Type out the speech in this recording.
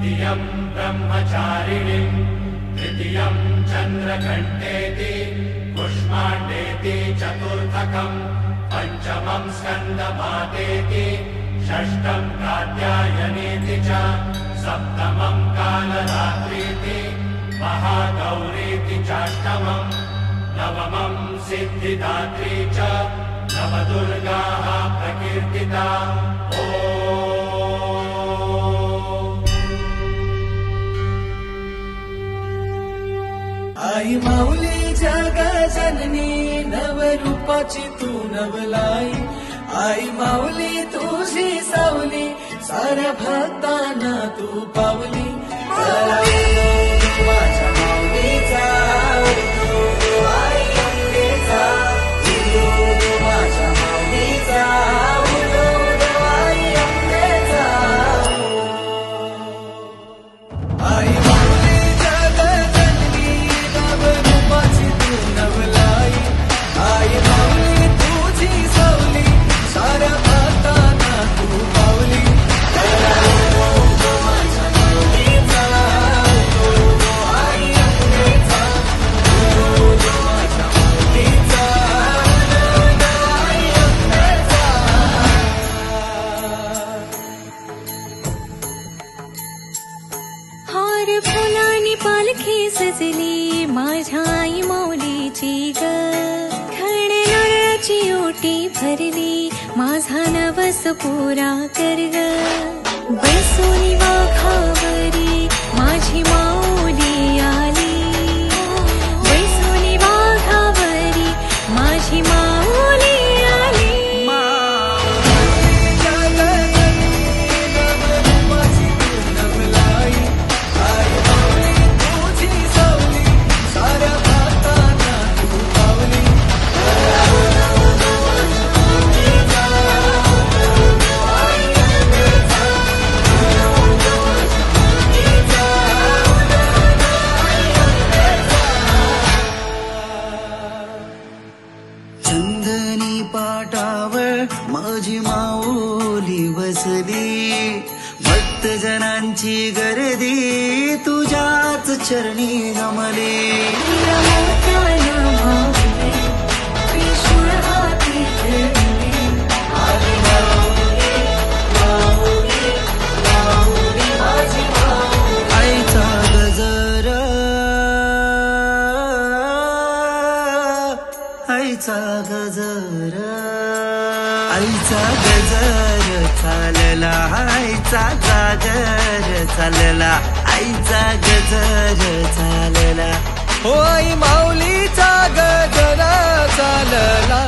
द्वितीयं ब्रह्मचारिणीं तृतीयं चन्द्रघण्टेति कुष्माण्डेति चतुर्थकं पञ्चमं स्कन्दमातेति षष्ठं कात्यायनीति च सप्तमं कालरात्रीति महागौरीति चाष्टमं नवमं सिद्धिदात्री च नवदुर्गाः प्रकीर्तिता। आई माऊलीच्या गजननी नवरूपाची तू नवलाई, आई माऊली तुझी सावली साऱ्या भक्तांना तू पावली। माझ्या माऊलीचा आई अंबेचा, माझ्या माऊलीचा आई अंबेचा। आई माऊलीच्या गजननी नवरूपाची तू नवलाई, आई माऊली तुझी सावली साऱ्या भक्तांना तू पावली। माझ्या माऊलीचा आई अंबेचा, माझ्या माऊलीचा आई अंबेचा। हार फुलांनी पालखी सजली माझ्या आई माऊलीची ग, खण नारळाची ओटी भरली माझा नवस पुरा कर ग। बैसोनी वाघावरी माझी माऊली आली, बैसोनी वाघावरी माझी माऊली आली। चंदनी पाटावर माझी माऊली बसली, भक्तजनांची गर्दी तुझ्याच चरणी जमली। आईचा गजर, आईचा गजर, आईचा गजर चालला, आईचा गजर चालला, आईचा गजर चालला। होय माऊलीचा गजर चालला।